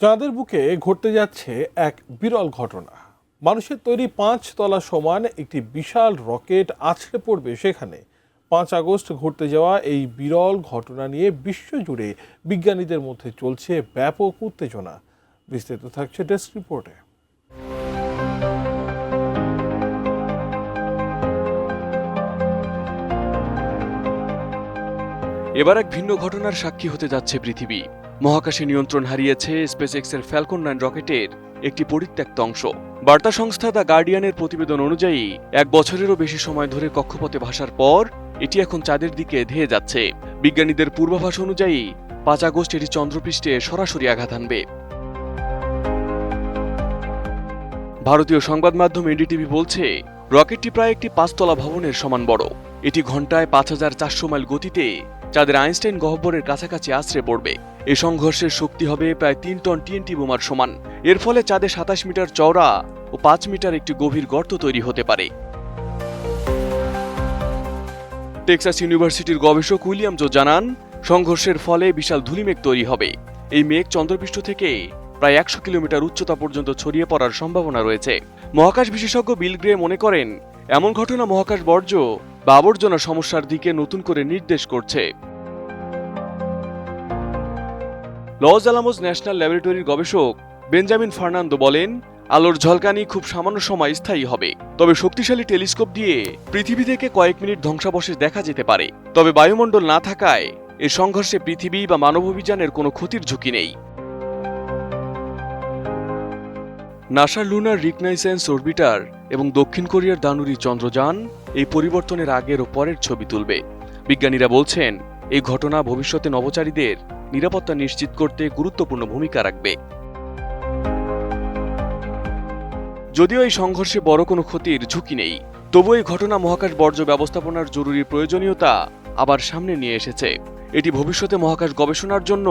চাঁদের বুকে ঘটতে যাচ্ছে এক বিরল ঘটনা। মানুষের তৈরি 5 তলা সমান একটি বিশাল রকেট আছড়ে পড়বে সেখানে। 5 আগস্ট ঘটতে যাওয়া এই বিরল ঘটনা নিয়ে বিশ্বজুড়ে বিজ্ঞানীদের মধ্যে চলছে ব্যাপক উত্তেজনা। বিস্তারিত থাকছে ডেস্ক রিপোর্টে। এবার এক ভিন্ন ঘটনার সাক্ষী হতে যাচ্ছে পৃথিবী। মহাকাশে নিয়ন্ত্রণ হারিয়েছে স্পেসএক্সের ফ্যালকন 9 রকেটের একটি পরিত্যক্ত অংশ। বার্তা সংস্থা দ্য গার্ডিয়ানের প্রতিবেদন অনুযায়ী 1 বছরেরও বেশি সময় ধরে কক্ষপথে ভাসার পর এটি এখন চাঁদের দিকে ধেয়ে যাচ্ছে। বিজ্ঞানীদের পূর্বাভাস অনুযায়ী 5 আগস্ট এটি চন্দ্রপৃষ্ঠে সরাসরি আঘাত হানবে। ভারতীয় সংবাদ মাধ্যম এনডিটিভি বলছে, রকেটটি প্রায় একটি 5 তলা ভবনের সমান বড়। এটি ঘন্টায় 5400 মাইল গতিতে চাঁদের আইনস্টাইন গহ্বরের কাছাকাছি আছড়ে পড়বে। এই সংঘর্ষের শক্তি হবে প্রায় 3 টন টিএনটি বোমার সমান। এর ফলে চাঁদে 27 মিটার চওড়া ও 5 মিটার একটি গভীর গর্ত তৈরি হতে পারে। টেক্সাস ইউনিভার্সিটির গবেষক উইলিয়াম জো জানান, সংঘর্ষের ফলে বিশাল ধূলিমেঘ তৈরি হবে। এই মেঘ চন্দ্রপৃষ্ঠ থেকে প্রায় 100 কিলোমিটার উচ্চতা পর্যন্ত ছড়িয়ে পড়ার সম্ভাবনা রয়েছে। মহাকাশ বিশেষজ্ঞ বিল গ্রে মনে করেন, এমন ঘটনা মহাকাশ বর্জ্য বা আবর্জনা সমস্যার দিকে নতুন করে নির্দেশ করছে। লস আলামোস ন্যাশনাল ল্যাবরেটরির গবেষক বেঞ্জামিন ফার্নান্দো বলেন, আলোর ঝলকানি খুব সামান্য সময় স্থায়ী হবে, তবে শক্তিশালী টেলিস্কোপ দিয়ে পৃথিবী থেকে কয়েক মিনিট ধ্বংসাবশেষ দেখা যেতে পারে। তবে বায়ুমণ্ডল না থাকায় এই সংঘর্ষে পৃথিবী বা মানবাভিযানের কোনো ক্ষতির ঝুঁকি নেই। নাসার লুনার রিকনাইসেন্স অরবিটার এবং দক্ষিণ কোরিয়ার দানুরি চন্দ্রযান এই পরিবর্তনের আগের ও পরের ছবি তুলবে। বিজ্ঞানীরা বলছেন, এই ঘটনা ভবিষ্যতে নভোচারীদের নিরাপত্তা নিশ্চিত করতে গুরুত্বপূর্ণ ভূমিকা রাখবে। যদিও এই সংঘর্ষে বড় কোনো ক্ষতির ঝুঁকি নেই, তবু এই ঘটনা মহাকাশ বর্জ্য ব্যবস্থাপনার জরুরি প্রয়োজনীয়তা আবার সামনে নিয়ে এসেছে। এটি ভবিষ্যতে মহাকাশ গবেষণার জন্য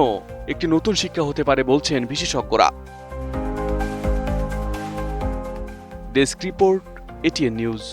একটি নতুন শিক্ষা হতে পারে বলছেন বিশেষজ্ঞরা। Desk report, ATN news.